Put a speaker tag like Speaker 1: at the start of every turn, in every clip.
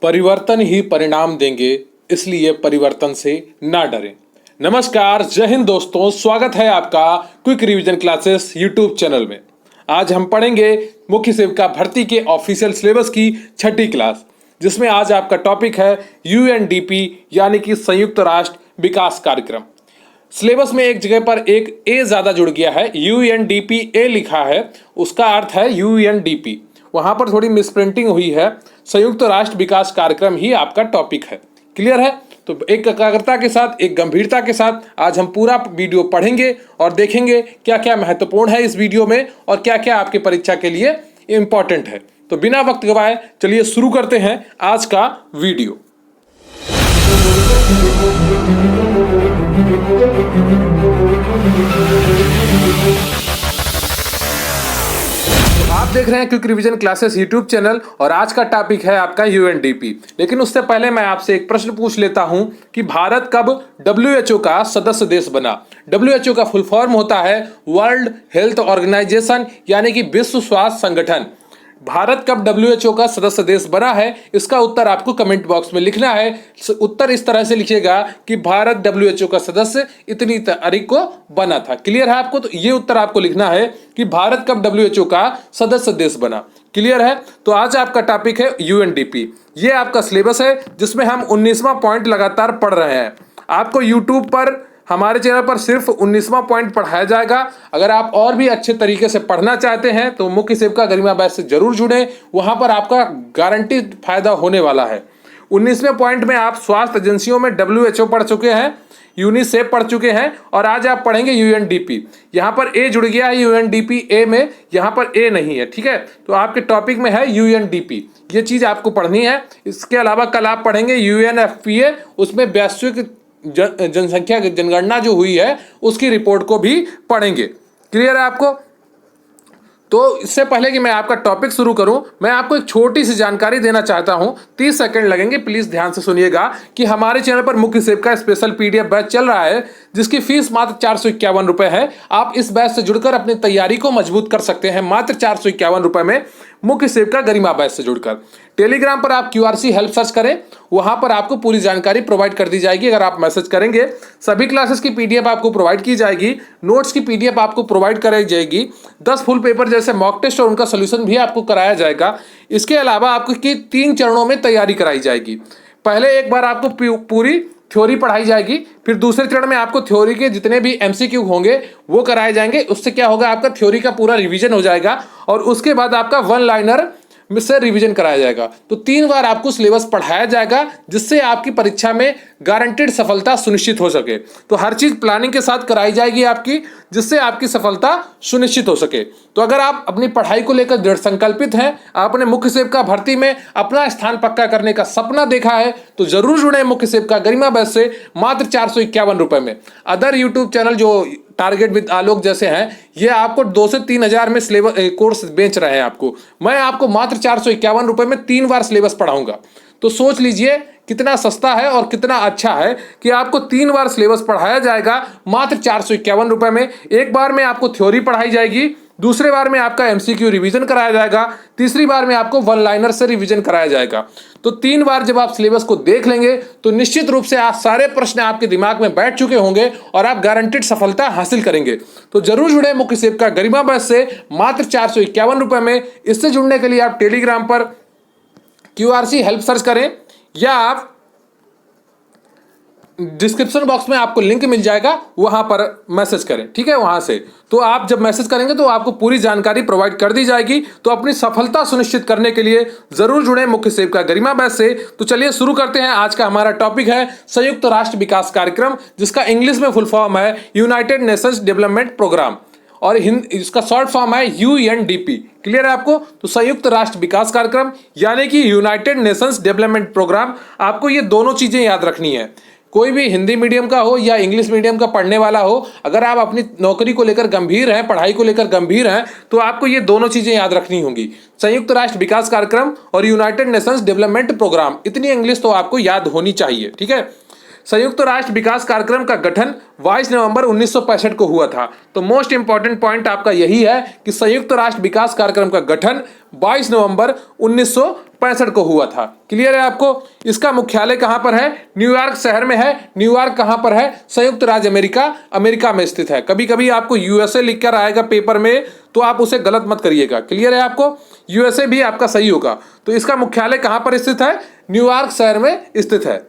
Speaker 1: परिवर्तन ही परिणाम देंगे, इसलिए परिवर्तन से ना डरें। नमस्कार, जय हिंद दोस्तों, स्वागत है आपका quick revision classes YouTube channel में। आज हम पढ़ेंगे मुख्य सेविका भर्ती के ऑफिशियल सिलेबस की छठी क्लास, जिसमें आज आपका टॉपिक है यूएनडीपी यानी कि संयुक्त राष्ट्र विकास कार्यक्रम। सिलेबस में एक जगह पर एक ए ज्यादा जुड़ गया है, यूएनडीपी ए लिखा है, उसका अर्थ है यूएनडीपी। वहां पर थोड़ी मिसप्रिंटिंग हुई है, संयुक्त राष्ट्र विकास कार्यक्रम ही आपका टॉपिक है। क्लियर है? तो एक एकाग्रता के साथ, एक गंभीरता के साथ आज हम पूरा वीडियो पढ़ेंगे और देखेंगे क्या क्या महत्वपूर्ण है इस वीडियो में और क्या क्या आपके परीक्षा के लिए इंपॉर्टेंट है। तो बिना वक्त गवाए चलिए शुरू करते हैं आज का वीडियो। आप देख रहे हैं quick revision classes YouTube channel और आज का टॉपिक है आपका यूएनडीपी। लेकिन उससे पहले मैं आपसे एक प्रश्न पूछ लेता हूं कि भारत कब डब्ल्यूएचओ का सदस्य देश बना? डब्ल्यूएचओ का फुल फॉर्म होता है वर्ल्ड हेल्थ ऑर्गेनाइजेशन यानी कि विश्व स्वास्थ्य संगठन। भारत कब डब्ल्यूएचओ का सदस्य देश बना है, इसका उत्तर आपको कमेंट बॉक्स में लिखना है। उत्तर इस तरह से लिखिएगा कि भारत डब्ल्यूएचओ का सदस्य इतनी तारीख को बना था। क्लियर है आपको? तो ये उत्तर आपको लिखना है कि भारत कब डब्ल्यूएचओ का सदस्य देश बना। क्लियर है? तो आज आपका टॉपिक है यूएनडीपी। ये आपका सिलेबस है जिसमें हम 19वां पॉइंट लगातार पढ़ रहे हैं। आपको यूट्यूब पर हमारे चैनल पर सिर्फ 19वां पॉइंट पढ़ाया जाएगा। अगर आप और भी अच्छे तरीके से पढ़ना चाहते हैं तो मुख्य सेविका गरिमा बैच से जरूर जुड़ें, वहां पर आपका गारंटीड फायदा होने वाला है। 19वें पॉइंट में आप स्वास्थ्य एजेंसियों में डब्ल्यूएचओ पढ़ चुके हैं, यूनिसेफ पढ़ चुके हैं और आज आप पढ़ेंगे यूएनडीपी। यहाँ पर ए जुड़ गया है यूएनडीपी ए में, यहाँ पर ए नहीं है। ठीक है, तो आपके टॉपिक में है यूएनडीपी, ये चीज आपको पढ़नी है। इसके अलावा कल आप पढ़ेंगे यूएनएफपीए, उसमें वैश्विक जनसंख्या जनगणना जो हुई है उसकी रिपोर्ट को भी पढ़ेंगे। क्लियर है आपको? तो इससे पहले कि मैं आपका टॉपिक शुरू करूं, मैं आपको एक छोटी सी जानकारी देना चाहता हूं। 30 सेकंड लगेंगे, प्लीज ध्यान से सुनिएगा कि हमारे चैनल पर मुख्य सेविका स्पेशल पीडीएफ बैच चल रहा है, जिसकी फीस मात्र 451 रुपए है। आप इस बैच से जुड़कर अपनी तैयारी को मजबूत कर सकते हैं मात्र 451 रुपए में, मुख्य सेविका गरिमा बैच से जुड़कर। टेलीग्राम पर आप क्यूआरसी हेल्प सर्च करें, वहां पर आपको पूरी जानकारी प्रोवाइड कर दी जाएगी। अगर आप मैसेज करेंगे, सभी क्लासेस की पीडीएफ आपको प्रोवाइड की जाएगी, नोट्स की पीडीएफ आपको प्रोवाइड कराई जाएगी, 10 फुल पेपर जैसे मॉक टेस्ट और उनका सोल्यूशन भी आपको कराया जाएगा। इसके अलावा आपको 3 चरणों में तैयारी कराई जाएगी। पहले एक बार आपको पूरी थ्योरी पढ़ाई जाएगी, फिर दूसरे चरण में आपको थ्योरी के जितने भी एमसीक्यू होंगे वो कराए जाएंगे। उससे क्या होगा, आपका थ्योरी का पूरा रिवीजन हो जाएगा और उसके बाद आपका वन लाइनर से रिवीजन कराया जाएगा। तो 3 बार आपको सिलेबस पढ़ाया जाएगा, जिससे आपकी परीक्षा में गारंटेड सफलता सुनिश्चित हो सके। तो हर चीज प्लानिंग के साथ कराई जाएगी आपकी, जिससे आपकी सफलता सुनिश्चित हो सके। तो अगर आप अपनी पढ़ाई को लेकर दृढ़ संकल्पित हैं, आपने मुख्य सेविका भर्ती में अपना स्थान पक्का करने का सपना देखा है, तो जरूर जुड़े मुख्य सेविका गरिमा बैच से मात्र 451 रुपए में। अदर यूट्यूब चैनल जो टारगेट विद आलोक जैसे हैं, ये आपको 2 से 3 हजार में सिलेबस कोर्स बेच रहे हैं आपको। मैं आपको मात्र 451 रुपए में 3 बार सिलेबस पढ़ाऊंगा। तो सोच लीजिए कितना सस्ता है और कितना अच्छा है कि आपको 3 बार सिलेबस पढ़ाया जाएगा मात्र 451 रुपए में। एक बार में आपको थ्योरी पढ़ाई जाएगी, दूसरे बार में आपका एमसीक्यू रिवीजन कराया जाएगा, तीसरी बार में आपको वन लाइनर से रिवीजन कराया जाएगा। तो 3 बार जब आप सिलेबस को देख लेंगे तो निश्चित रूप से आज सारे प्रश्न आपके दिमाग में बैठ चुके होंगे और आप गारंटेड सफलता हासिल करेंगे। तो जरूर जुड़े मुख्य सेविका गरिमा बैच से मात्र 451 रुपए में। इससे जुड़ने के लिए आप टेलीग्राम पर क्यूआरसी हेल्प सर्च करें या आप डिस्क्रिप्शन बॉक्स में आपको लिंक मिल जाएगा, वहां पर मैसेज करें। ठीक है, वहां से तो आप जब मैसेज करेंगे तो आपको पूरी जानकारी प्रोवाइड कर दी जाएगी। तो अपनी सफलता सुनिश्चित करने के लिए जरूर जुड़े मुख्य सेविका गरिमा बैच से। तो चलिए शुरू करते हैं। आज का हमारा टॉपिक है संयुक्त राष्ट्र विकास कार्यक्रम, जिसका इंग्लिश में फुल फॉर्म है यूनाइटेड नेशंस डेवलपमेंट प्रोग्राम और इसका शॉर्ट फॉर्म है यूएनडीपी। क्लियर है आपको? तो संयुक्त राष्ट्र विकास कार्यक्रम यानी कि यूनाइटेड नेशंस डेवलपमेंट प्रोग्राम। आपको ये दोनों चीजें याद रखनी है। कोई भी हिंदी मीडियम का हो या इंग्लिश मीडियम का पढ़ने वाला हो, अगर आप अपनी नौकरी को लेकर गंभीर हैं, पढ़ाई को लेकर गंभीर हैं, तो आपको ये दोनों चीजें याद रखनी होंगी, संयुक्त राष्ट्र विकास कार्यक्रम और यूनाइटेड नेशंस डेवलपमेंट प्रोग्राम। इतनी इंग्लिश तो आपको याद होनी चाहिए। ठीक है, संयुक्त राष्ट्र विकास कार्यक्रम का गठन 22 नवंबर 1965 को हुआ था। तो मोस्ट इंपॉर्टेंट पॉइंट आपका यही है कि संयुक्त राष्ट्र विकास कार्यक्रम का गठन 22 नवंबर 1965 1965 को हुआ था। क्लियर है आपको? इसका मुख्यालय कहां पर है? न्यूयॉर्क शहर में है। न्यूयॉर्क कहां पर है? संयुक्त राज्य अमेरिका, अमेरिका में स्थित है। कभी कभी आपको यूएसए लिखकर आएगा पेपर में, तो आप उसे गलत मत करिएगा। क्लियर है आपको? यूएसए भी आपका सही होगा। तो इसका मुख्यालय कहां पर स्थित है? न्यूयॉर्क शहर में स्थित है।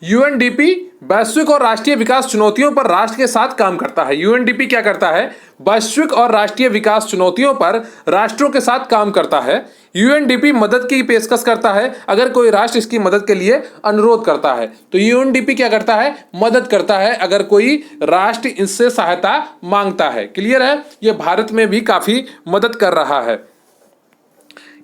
Speaker 1: यूएनडीपी वैश्विक और राष्ट्रीय विकास चुनौतियों पर राष्ट्र के साथ काम करता है। यूएनडीपी क्या करता है? वैश्विक और राष्ट्रीय विकास चुनौतियों पर राष्ट्रों के साथ काम करता है। यूएनडीपी मदद की पेशकश करता है अगर कोई राष्ट्र इसकी मदद के लिए अनुरोध करता है। तो यूएनडीपी क्या करता है? मदद करता है अगर कोई राष्ट्र इससे सहायता मांगता है। क्लियर है? यह भारत में भी काफी मदद कर रहा है।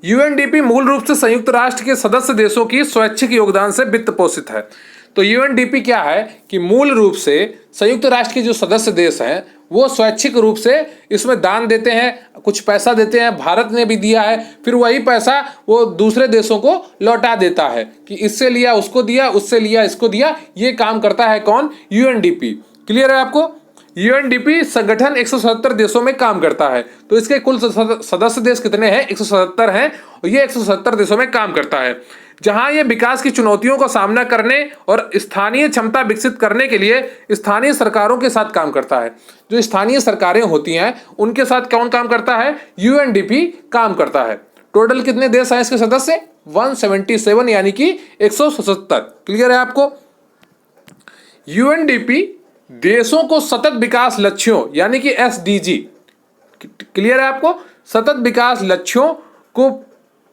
Speaker 1: यूएनडीपी मूल रूप से संयुक्त राष्ट्र के सदस्य देशों की स्वैच्छिक योगदान से वित्त पोषित है। तो यूएनडीपी क्या है कि मूल रूप से संयुक्त राष्ट्र के जो सदस्य देश हैं वो स्वैच्छिक रूप से इसमें दान देते हैं, कुछ पैसा देते हैं। भारत ने भी दिया है, फिर वही पैसा वो दूसरे देशों को लौटा देता है कि इससे लिया उसको दिया, उससे लिया इसको दिया। ये काम करता है कौन? यूएनडीपी। क्लियर है आपको? यूएनडीपी संगठन 177 देशों में काम करता है। तो इसके कुल सदस्य देश कितने हैं? 177 हैं। और ये 177 देशों में काम करता है, जहां ये विकास की चुनौतियों का सामना करने और स्थानीय क्षमता विकसित करने के लिए स्थानीय सरकारों के साथ काम करता है। जो स्थानीय सरकारें होती हैं उनके साथ कौन काम करता है? यूएनडीपी काम करता है। टोटल कितने देश हैं इसके सदस्य? 177 यानी कि 177। क्लियर है आपको? यूएनडीपी देशों को सतत विकास लक्ष्यों यानी कि एसडीजी, क्लियर है आपको? सतत विकास लक्ष्यों को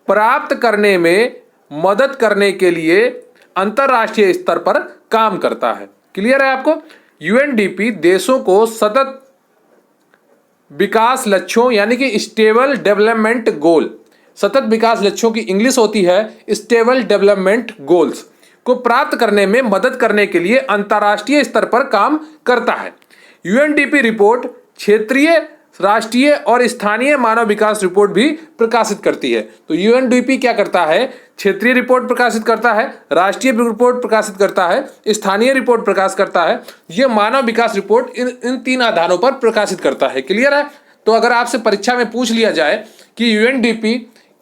Speaker 1: प्राप्त करने में मदद करने के लिए अंतरराष्ट्रीय स्तर पर काम करता है। क्लियर है आपको? यूएनडीपी देशों को सतत विकास लक्ष्यों यानी कि स्टेबल डेवलपमेंट गोल, सतत विकास लक्ष्यों की इंग्लिश होती है स्टेबल डेवलपमेंट गोल्स, को प्राप्त करने में मदद करने के लिए अंतरराष्ट्रीय स्तर पर काम करता है। यूएनडीपी रिपोर्ट क्षेत्रीय, राष्ट्रीय और स्थानीय मानव विकास रिपोर्ट भी प्रकाशित करती है। तो यूएनडीपी क्या करता है? क्षेत्रीय रिपोर्ट प्रकाशित करता है, राष्ट्रीय रिपोर्ट प्रकाशित करता है, स्थानीय रिपोर्ट प्रकाशित करता है। यह मानव विकास रिपोर्ट इन 3 आधारों पर प्रकाशित करता है। क्लियर है? तो अगर आपसे परीक्षा में पूछ लिया जाए कि यूएनडीपी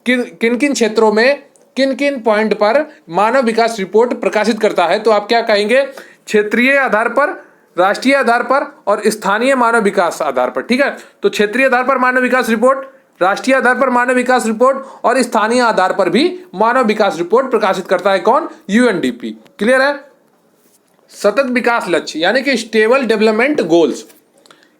Speaker 1: किन किन क्षेत्रों में किन किन पॉइंट पर मानव विकास रिपोर्ट प्रकाशित करता है, तो आप क्या कहेंगे? क्षेत्रीय आधार पर, राष्ट्रीय आधार पर और स्थानीय मानव विकास आधार पर। ठीक है? तो क्षेत्रीय आधार पर मानव विकास रिपोर्ट, राष्ट्रीय आधार पर मानव विकास रिपोर्ट और स्थानीय आधार पर भी मानव विकास रिपोर्ट प्रकाशित करता है कौन? यूएनडीपी। क्लियर है? सतत विकास लक्ष्य यानी कि स्टेबल डेवलपमेंट गोल्स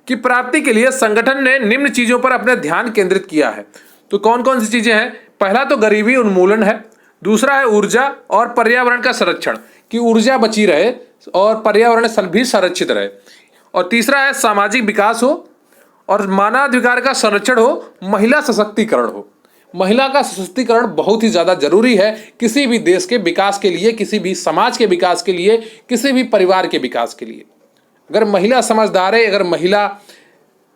Speaker 1: की प्राप्ति के लिए संगठन ने निम्न चीजों पर अपना ध्यान केंद्रित किया है। तो कौन कौन सी चीजें हैं? पहला तो गरीबी उन्मूलन है, दूसरा है ऊर्जा और पर्यावरण का संरक्षण, कि ऊर्जा बची रहे और पर्यावरण भी संरक्षित रहे, और तीसरा है सामाजिक विकास हो और मानवाधिकार का संरक्षण हो, महिला सशक्तिकरण हो। महिला का सशक्तिकरण बहुत ही ज्यादा जरूरी है किसी भी देश के विकास के लिए, किसी भी समाज के विकास के लिए, किसी भी परिवार के विकास के लिए। अगर महिला समझदार है, अगर महिला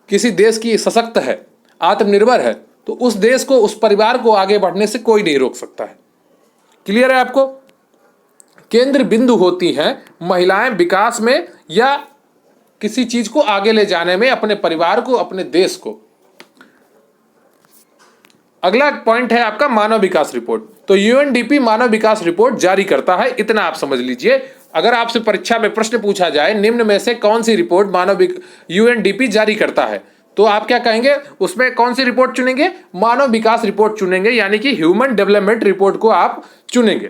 Speaker 1: किसी देश की सशक्त है, आत्मनिर्भर है, तो उस देश को, उस परिवार को आगे बढ़ने से कोई नहीं रोक सकता है। क्लियर है आपको? केंद्र बिंदु होती हैं महिलाएं विकास में या किसी चीज को आगे ले जाने में, अपने परिवार को, अपने देश को। अगला पॉइंट है आपका मानव विकास रिपोर्ट। तो यूएनडीपी मानव विकास रिपोर्ट जारी करता है, इतना आप समझ लीजिए। अगर आपसे परीक्षा में प्रश्न पूछा जाए निम्न में से कौन सी रिपोर्ट यूएनडीपी जारी करता है, तो आप क्या कहेंगे? उसमें कौन सी रिपोर्ट चुनेंगे? मानव विकास रिपोर्ट चुनेंगे, यानी कि ह्यूमन डेवलपमेंट रिपोर्ट को आप चुनेंगे।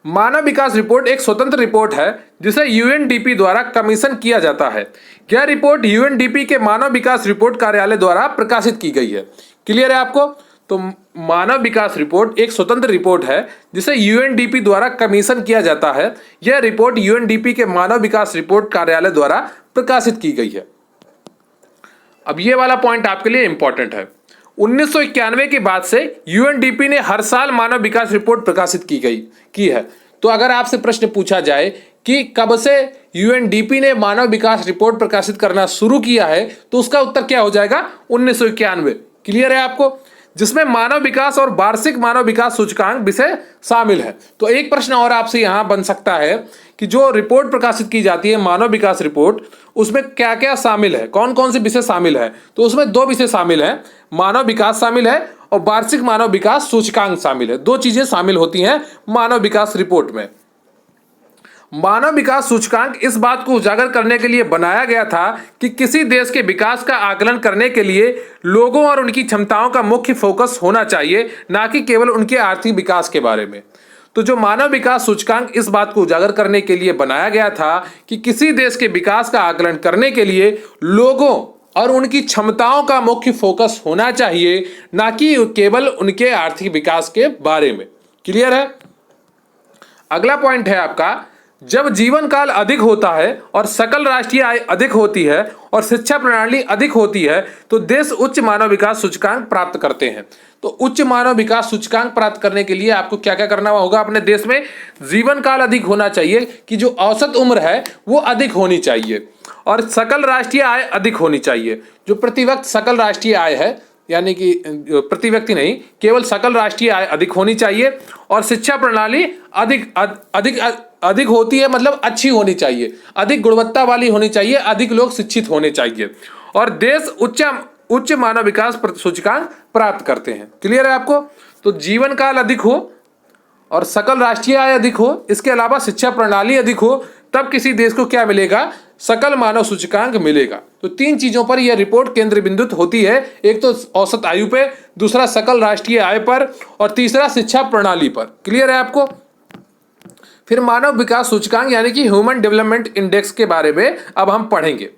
Speaker 1: मानव विकास रिपोर्ट एक स्वतंत्र रिपोर्ट है जिसे यूएनडीपी द्वारा कमीशन किया जाता है। यह रिपोर्ट यूएनडीपी के मानव विकास रिपोर्ट कार्यालय द्वारा प्रकाशित की गई है। क्लियर है आपको? तो मानव विकास रिपोर्ट एक स्वतंत्र रिपोर्ट है जिसे यूएनडीपी द्वारा कमीशन किया जाता है। यह रिपोर्ट यूएनडीपी के मानव विकास रिपोर्ट कार्यालय द्वारा प्रकाशित की गई है। अब ये वाला पॉइंट आपके लिए इंपॉर्टेंट है। 1991 के बाद से यूएनडीपी ने हर साल मानव विकास रिपोर्ट प्रकाशित की है। तो अगर आपसे प्रश्न पूछा जाए कि कब से यूएनडीपी ने मानव विकास रिपोर्ट प्रकाशित करना शुरू किया है, तो उसका उत्तर क्या हो जाएगा? 1991। क्लियर है आपको? जिसमें मानव विकास और वार्षिक मानव विकास सूचकांक विषय शामिल है। तो एक प्रश्न और आपसे यहां बन सकता है कि जो रिपोर्ट प्रकाशित की जाती है मानव विकास रिपोर्ट, उसमें क्या क्या शामिल है, कौन कौन से विषय शामिल है। तो उसमें दो विषय शामिल है, मानव विकास शामिल है और वार्षिक मानव विकास सूचकांक शामिल है। दो चीजें शामिल होती हैं मानव विकास रिपोर्ट में। मानव विकास सूचकांक इस बात को उजागर करने के लिए बनाया गया था कि किसी देश के विकास का आकलन करने के लिए लोगों और उनकी क्षमताओं का मुख्य फोकस होना चाहिए, ना कि केवल उनके आर्थिक विकास के बारे में। तो जो मानव विकास सूचकांक इस बात को उजागर करने के लिए बनाया गया था कि किसी देश के विकास का आकलन करने के लिए लोगों और उनकी क्षमताओं का मुख्य फोकस होना चाहिए, ना कि केवल उनके आर्थिक विकास के बारे में। क्लियर है। अगला पॉइंट है आपका, जब जीवन काल अधिक होता है और सकल राष्ट्रीय आय अधिक होती है और शिक्षा प्रणाली अधिक होती है तो देश उच्च मानव विकास सूचकांक प्राप्त करते हैं। तो उच्च मानव विकास सूचकांक प्राप्त करने के लिए आपको क्या क्या करना होगा, अपने देश में जीवन काल अधिक होना चाहिए कि जो औसत उम्र है वो अधिक होनी चाहिए, और सकल राष्ट्रीय आय अधिक होनी चाहिए। जो प्रति व्यक्ति सकल राष्ट्रीय आय है, यानी कि प्रति व्यक्ति नहीं, केवल सकल राष्ट्रीय आय अधिक होनी चाहिए, और शिक्षा प्रणाली अधिक अधिक अधिक होती है, मतलब अच्छी होनी चाहिए, अधिक गुणवत्ता वाली होनी चाहिए, अधिक लोग शिक्षित होने चाहिए, और देश उच्च मानव विकास सूचकांक प्राप्त करते हैं। क्लियर है आपको। तो जीवन काल अधिक हो और सकल राष्ट्रीय आय अधिक हो, इसके अलावा शिक्षा प्रणाली अधिक हो, तब किसी देश को क्या मिलेगा, सकल मानव सूचकांक मिलेगा। तो तीन चीजों पर यह रिपोर्ट केंद्र बिंदुत होती है, एक तो औसत आयु पे, दूसरा सकल राष्ट्रीय आय पर, और तीसरा शिक्षा प्रणाली पर। क्लियर है आपको। फिर मानव विकास सूचकांक यानी कि ह्यूमन डेवलपमेंट इंडेक्स के बारे में अब हम पढ़ेंगे।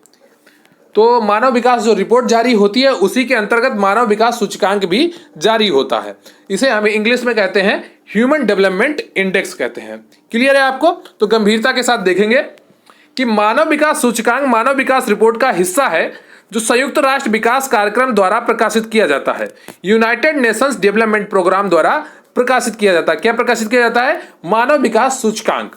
Speaker 1: तो मानव विकास जो रिपोर्ट जारी होती है उसी के अंतर्गत मानव विकास सूचकांक भी जारी होता है। इसे हम इंग्लिश में कहते हैं ह्यूमन डेवलपमेंट इंडेक्स कहते हैं। क्लियर है आपको। तो गंभीरता के साथ देखेंगे कि मानव विकास सूचकांक मानव विकास रिपोर्ट का हिस्सा है जो संयुक्त राष्ट्र विकास कार्यक्रम द्वारा प्रकाशित किया जाता है, यूनाइटेड नेशंस डेवलपमेंट प्रोग्राम द्वारा प्रकाशित किया जाता है। क्या प्रकाशित किया जाता है, मानव विकास सूचकांक।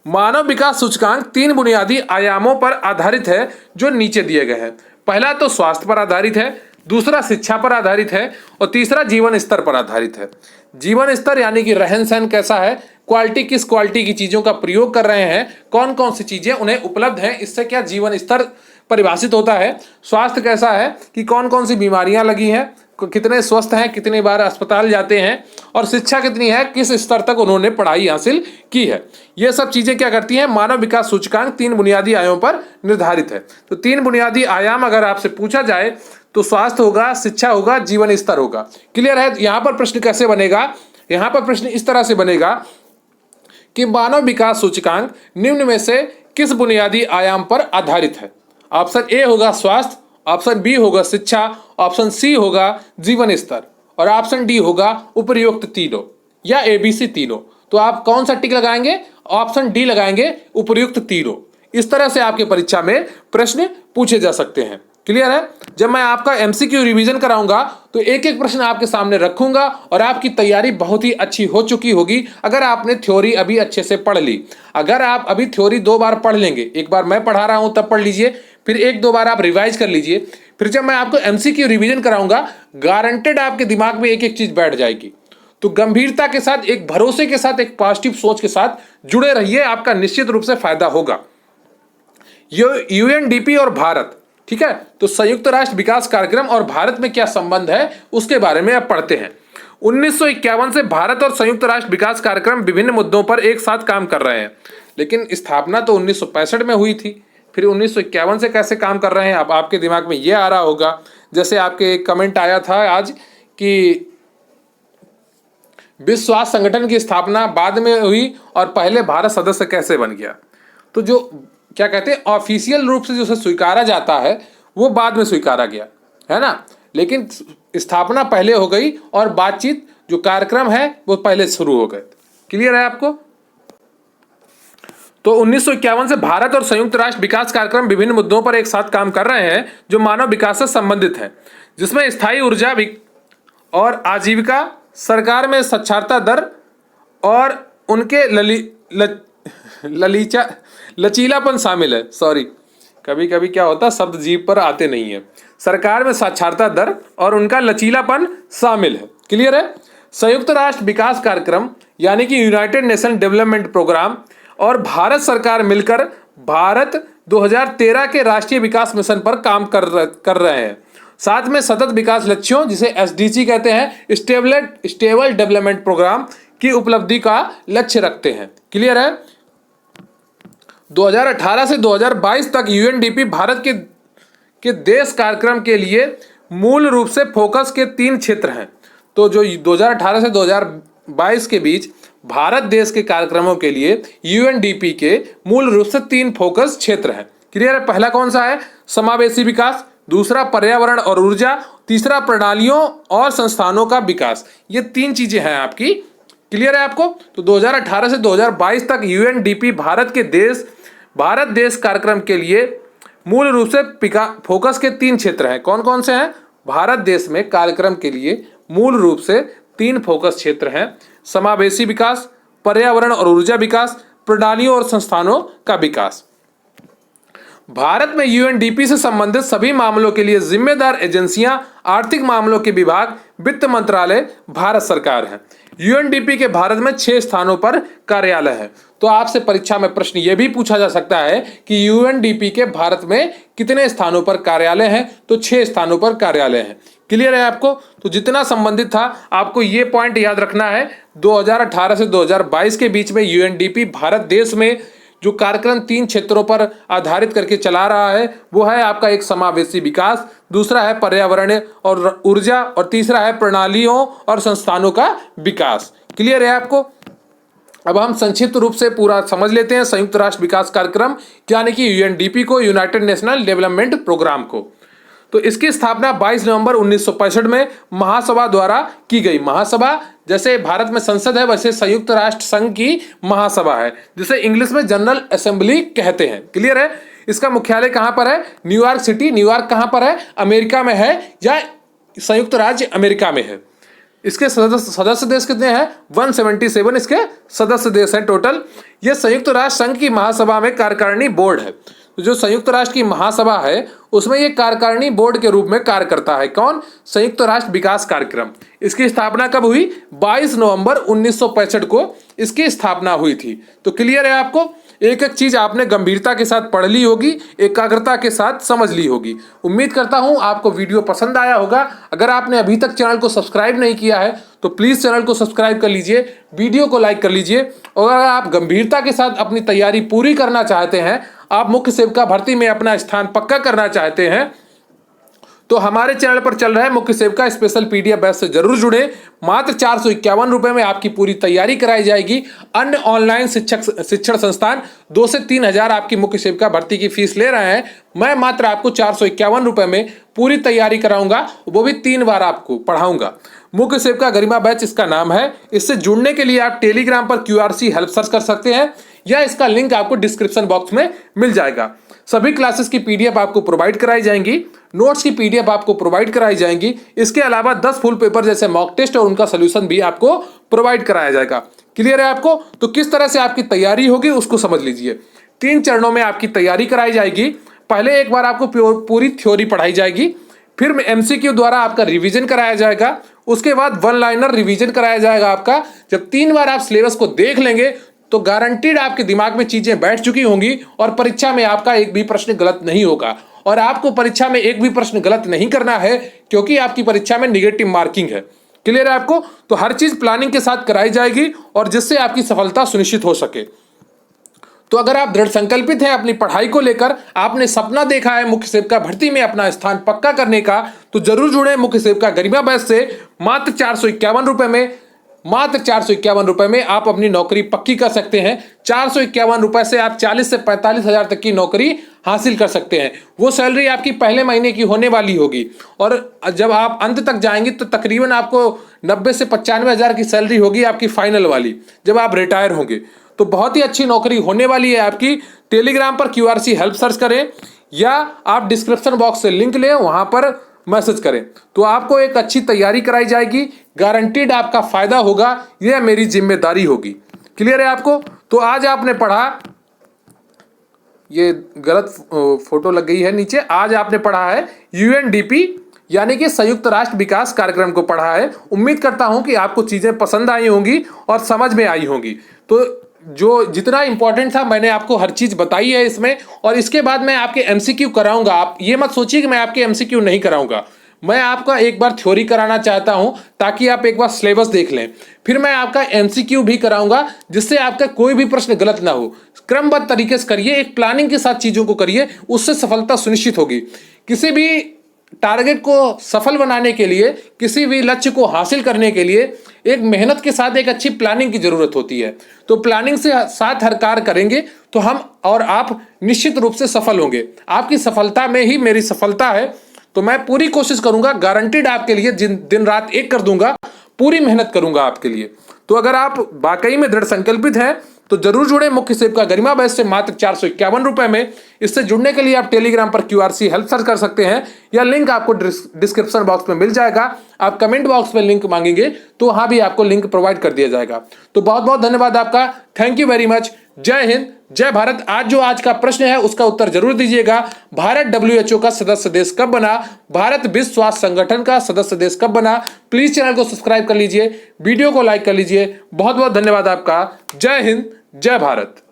Speaker 1: मानव विकास सूचकांक तीन बुनियादी आयामों पर आधारित है जो नीचे दिए गए हैं। पहला तो स्वास्थ्य पर आधारित है, दूसरा शिक्षा पर आधारित है, और तीसरा जीवन स्तर पर आधारित है। जीवन स्तर यानी कि रहन सहन कैसा है, क्वालिटी, किस क्वालिटी की चीजों का प्रयोग कर रहे हैं, कौन कौन सी चीजें उन्हें उपलब्ध हैं, इससे क्या जीवन स्तर परिभाषित होता है। स्वास्थ्य कैसा है कि कौन कौन सी बीमारियां लगी हैं, कितने स्वस्थ हैं, कितनी बार अस्पताल जाते हैं, और शिक्षा कितनी है, किस स्तर तक उन्होंने पढ़ाई हासिल की है। ये सब चीजें क्या करती हैं, मानव विकास सूचकांक तीन बुनियादी आयामों पर निर्धारित है। तो तीन बुनियादी आयाम अगर आपसे पूछा जाए तो स्वास्थ्य होगा, शिक्षा होगा, जीवन स्तर होगा। क्लियर है। यहां पर प्रश्न कैसे बनेगा, यहां पर प्रश्न इस तरह से बनेगा कि मानव विकास सूचकांक निम्न में से किस बुनियादी आयाम पर आधारित है। ऑप्शन ए होगा स्वास्थ्य, ऑप्शन बी होगा शिक्षा, ऑप्शन सी होगा जीवन स्तर, और ऑप्शन डी होगा उपर्युक्त तीनों, या एबीसी तीनों। तो आप कौन सा टिक लगाएंगे, ऑप्शन डी लगाएंगे, उपर्युक्त तीनों। इस तरह से आपके परीक्षा में प्रश्न पूछे जा सकते हैं। क्लियर है। जब मैं आपका एमसीक्यू रिवीजन कराऊंगा तो एक एक प्रश्न आपके सामने रखूंगा, और आपकी तैयारी बहुत ही अच्छी हो चुकी होगी अगर आपने थ्योरी अभी अच्छे से पढ़ ली। अगर आप अभी थ्योरी दो बार पढ़ लेंगे, एक बार मैं पढ़ा रहा हूं तब पढ़ लीजिए, फिर एक दो बार आप रिवाइज कर लीजिए, फिर जब मैं आपको एमसीक्यू रिवीजन कराऊंगा गारंटेड आपके दिमाग में एक एक चीज बैठ जाएगी। तो गंभीरता के साथ, एक भरोसे के साथ, एक पॉजिटिव सोच के साथ जुड़े रहिए, आपका निश्चित रूप से फायदा होगा। यूएनडीपी और भारत, ठीक है, तो संयुक्त राष्ट्र विकास कार्यक्रम और भारत में क्या संबंध है उसके बारे में अब पढ़ते हैं। 1951 से भारत और संयुक्त राष्ट्र विकास कार्यक्रम विभिन्न मुद्दों पर एक साथ काम कर रहे हैं, लेकिन स्थापना तो 1965 में हुई थी, फिर 1951 से कैसे काम कर रहे हैं। अब आपके दिमाग में यह आ रहा होगा, जैसे आपके एक कमेंट आया था आज कि विश्व स्वास्थ्य संगठन की स्थापना बाद में हुई और पहले भारत सदस्य कैसे बन गया। तो जो क्या कहते हैं ऑफिशियल रूप से जो स्वीकारा जाता है वो बाद में स्वीकारा गया है ना, लेकिन स्थापना पहले हो गई और बातचीत जो कार्यक्रम है वो पहले शुरू हो गए। क्लियर है आपको। तो 1951 से भारत और संयुक्त राष्ट्र विकास कार्यक्रम विभिन्न मुद्दों पर एक साथ काम कर रहे हैं जो मानव विकास से संबंधित हैं, जिसमें स्थायी ऊर्जा और आजीविका, सरकार में साक्षरता दर और उनके लचीलापन शामिल है। सॉरी, कभी कभी क्या होता है शब्द जीभ पर आते नहीं है। सरकार में साक्षरता दर और उनका लचीलापन शामिल है। क्लियर है। संयुक्त राष्ट्र विकास कार्यक्रम यानी कि यूनाइटेड नेशन डेवलपमेंट प्रोग्राम और भारत सरकार मिलकर भारत 2013 के राष्ट्रीय विकास मिशन पर काम कर रहे हैं। साथ में सतत विकास लक्ष्यों जिसे एसडीजी कहते हैं, स्टेबल डेवलपमेंट प्रोग्राम की उपलब्धि का लक्ष्य रखते हैं। क्लियर है। 2018 से 2022 तक यूएनडीपी भारत के देश कार्यक्रम के लिए मूल रूप से फोकस के 3 क्षेत्र हैं। तो जो 2018 से 2022 के बीच भारत देश के कार्यक्रमों के लिए यूएनडीपी के मूल रूप से 3 फोकस क्षेत्र हैं। क्लियर है। पहला कौन सा है? समावेशी विकास, दूसरा पर्यावरण और ऊर्जा, तीसरा प्रणालियों और संस्थानों का विकास। ये 3 चीजें हैं आपकी। क्लियर है आपको। तो 2018 से 2022 तक यूएनडीपी भारत देश कार्यक्रम के लिए मूल रूप से फोकस के 3 क्षेत्र हैं। कौन कौन से हैं? भारत देश में कार्यक्रम के लिए मूल रूप से 3 फोकस क्षेत्र हैं: समावेशी विकास, पर्यावरण और ऊर्जा विकास, प्रणालियों और संस्थानों का विकास। भारत में यूएनडीपी से संबंधित सभी मामलों के लिए जिम्मेदार एजेंसियां आर्थिक मामलों के विभाग, वित्त मंत्रालय, भारत सरकार है। यूएनडीपी के भारत में 6 स्थानों पर कार्यालय है। तो आपसे परीक्षा में प्रश्न यह भी पूछा जा सकता है कि यूएनडीपी के भारत में कितने स्थानों पर कार्यालय हैं? तो 6 स्थानों पर कार्यालय हैं। क्लियर है आपको। तो जितना संबंधित था आपको ये पॉइंट याद रखना है। 2018 से 2022 के बीच में यूएनडीपी भारत देश में जो कार्यक्रम 3 क्षेत्रों पर आधारित करके चला रहा है वो है आपका एक समावेशी विकास, दूसरा है पर्यावरण और ऊर्जा और तीसरा है प्रणालियों और संस्थानों का विकास। क्लियर है आपको। अब हम संक्षिप्त रूप से पूरा समझ लेते हैं संयुक्त राष्ट्र विकास कार्यक्रम यानी कि यूएनडीपी को, यूनाइटेड नेशनल डेवलपमेंट प्रोग्राम को। तो इसकी स्थापना 22 नवंबर 1965 में महासभा द्वारा की गई। महासभा जैसे भारत में संसद है वैसे संयुक्त राष्ट्र संघ की महासभा है जिसे इंग्लिश में जनरल असेंबली कहते हैं। क्लियर है। इसका मुख्यालय कहां पर है? New York city. न्यूयॉर्क कहां पर है? अमेरिका में है या संयुक्त राज्य अमेरिका में है। इसके सदस्य देश कितने हैं? 177 इसके सदस्य देश हैं टोटल। यह संयुक्त राष्ट्र संघ की महासभा में कार्यकारिणी बोर्ड है। तो जो संयुक्त राष्ट्र की महासभा है उसमें यह कार्यकारिणी बोर्ड के रूप में कार्य करता है। कौन? संयुक्त राष्ट्र विकास कार्यक्रम। इसकी स्थापना कब हुई? 22 नवंबर 1965 को इसकी स्थापना हुई थी। तो क्लियर है आपको। एक एक चीज आपने गंभीरता के साथ पढ़ ली होगी, एकाग्रता के साथ समझ ली होगी। उम्मीद करता हूं आपको वीडियो पसंद आया होगा। अगर आपने अभी तक चैनल को सब्सक्राइब नहीं किया है तो प्लीज चैनल को सब्सक्राइब कर लीजिए, वीडियो को लाइक कर लीजिए। और अगर आप गंभीरता के साथ अपनी तैयारी पूरी करना चाहते हैं, आप मुख्य सेविका भर्ती में अपना स्थान पक्का करना चाहते हैं, तो हमारे चैनल पर चल रहा है मुख्य सेविका स्पेशल पीडीएफ बैच से जरूर जुड़े। मात्र 451 रुपए में आपकी पूरी तैयारी कराई जाएगी। अन्य ऑनलाइन शिक्षण संस्थान 2 से 3 हजार आपकी मुख्य सेविका भर्ती की फीस ले रहे हैं। मैं मात्र आपको 451 रुपए में पूरी तैयारी कराऊंगा, वो भी 3 बार आपको पढ़ाऊंगा। मुख्य सेविका गरिमा बैच इसका नाम है। इससे जुड़ने के लिए आप टेलीग्राम पर क्यूआरसी हेल्प सर्च कर सकते हैं या इसका लिंक आपको डिस्क्रिप्शन बॉक्स में मिल जाएगा। सभी क्लासेस की पीडीएफ आपको प्रोवाइड कराई जाएंगी, नोट्स की पीडीएफ आपको प्रोवाइड कराई जाएंगी। इसके अलावा 10 फुल पेपर जैसे मॉक टेस्ट और उनका सोल्यूशन भी आपको प्रोवाइड कराया जाएगा। क्लियर है आपको। तो किस तरह से आपकी तैयारी होगी उसको समझ लीजिए। 3 चरणों में आपकी तैयारी कराई जाएगी। पहले एक बार आपको पूरी थ्योरी पढ़ाई जाएगी, फिर एमसीक्यू द्वारा आपका रिवीजन कराया जाएगा, उसके बाद 1 लाइनर रिवीजन कराया जाएगा आपका। जब 3 बार आप सिलेबस को देख लेंगे तो गारंटीड आपके दिमाग में चीजें बैठ चुकी होंगी और परीक्षा में आपका एक भी प्रश्न गलत नहीं होगा। और आपको परीक्षा में एक भी प्रश्न गलत नहीं करना है क्योंकि आपकी परीक्षा में निगेटिव मार्किंग है। क्लियर है आपको। तो हर चीज प्लानिंग के साथ कराई जाएगी और जिससे आपकी सफलता सुनिश्चित हो सके। तो अगर आप दृढ़ संकल्पित हैं अपनी पढ़ाई को लेकर, आपने सपना देखा है मुख्य सेविका भर्ती में अपना स्थान पक्का करने का, तो जरूर जुड़े मुख्य सेविका गरिमा बैच से। मात्र 451 रुपए में, मात्र 451 रुपए में आप अपनी नौकरी पक्की कर सकते हैं। 451 रुपए से आप 40 से 45 हजार तक की नौकरी हासिल कर सकते हैं। वो सैलरी आपकी पहले महीने की होने वाली होगी और जब आप अंत तक जाएंगे तो तकरीबन आपको 90 से 95 हजार की सैलरी होगी आपकी फाइनल वाली, जब आप रिटायर होंगे। तो बहुत ही अच्छी नौकरी होने वाली है आपकी। टेलीग्राम पर क्यूआरसी हेल्प सर्च करें या आप डिस्क्रिप्शन बॉक्स से लिंक लें, वहां पर मैसेज करें, तो आपको एक अच्छी तैयारी कराई जाएगी। गारंटीड आपका फायदा होगा, यह मेरी जिम्मेदारी होगी। क्लियर है आपको। तो आज आपने पढ़ा ये गलत फोटो लग गई है नीचे। आज आपने पढ़ा है यूएनडीपी यानी कि संयुक्त राष्ट्र विकास कार्यक्रम को पढ़ा है। उम्मीद करता हूं कि आपको चीजें पसंद आई होंगी और समझ में आई होंगी। तो जो जितना इंपॉर्टेंट था मैंने आपको हर चीज बताई है इसमें, और इसके बाद मैं आपके एमसीक्यू कराऊंगा। आप ये मत सोचिए कि मैं आपके एमसीक्यू नहीं कराऊंगा। मैं आपका एक बार थ्योरी कराना चाहता हूं ताकि आप एक बार सिलेबस देख लें, फिर मैं आपका एमसीक्यू भी कराऊंगा जिससे आपका कोई भी प्रश्न गलत ना हो। क्रमबद्ध तरीके से करिए, एक प्लानिंग के साथ चीजों को करिए, उससे सफलता सुनिश्चित होगी। किसी भी टारगेट को सफल बनाने के लिए, किसी भी लक्ष्य को हासिल करने के लिए एक मेहनत के साथ एक अच्छी प्लानिंग की जरूरत होती है। तो प्लानिंग से साथ हर कार्य करेंगे तो हम और आप निश्चित रूप से सफल होंगे। आपकी सफलता में ही मेरी सफलता है। तो मैं पूरी कोशिश करूंगा, गारंटीड आपके लिए दिन रात एक कर दूंगा, पूरी मेहनत करूंगा आपके लिए। तो अगर आप वाकई में दृढ़ संकल्पित हैं तो जरूर जुड़े मुख्य सेव का गरिमा बैच से मात्र 451 रुपए में। इससे जुड़ने के लिए आप टेलीग्राम पर QRC हेल्प सर्च कर सकते हैं या लिंक आपको डिस्क्रिप्शन बॉक्स में मिल जाएगा। आप कमेंट बॉक्स में लिंक मांगेंगे तो वहां भी आपको लिंक प्रोवाइड कर दिया जाएगा। तो बहुत बहुत धन्यवाद आपका, थैंक यू वेरी मच। जय हिंद, जय भारत। आज का प्रश्न है उसका उत्तर जरूर दीजिएगा। भारत WHO का सदस्य देश कब बना? भारत विश्व स्वास्थ्य संगठन का सदस्य देश कब बना? प्लीज चैनल को सब्सक्राइब कर लीजिए, वीडियो को लाइक कर लीजिए। बहुत बहुत धन्यवाद आपका। जय हिंद, जय भारत।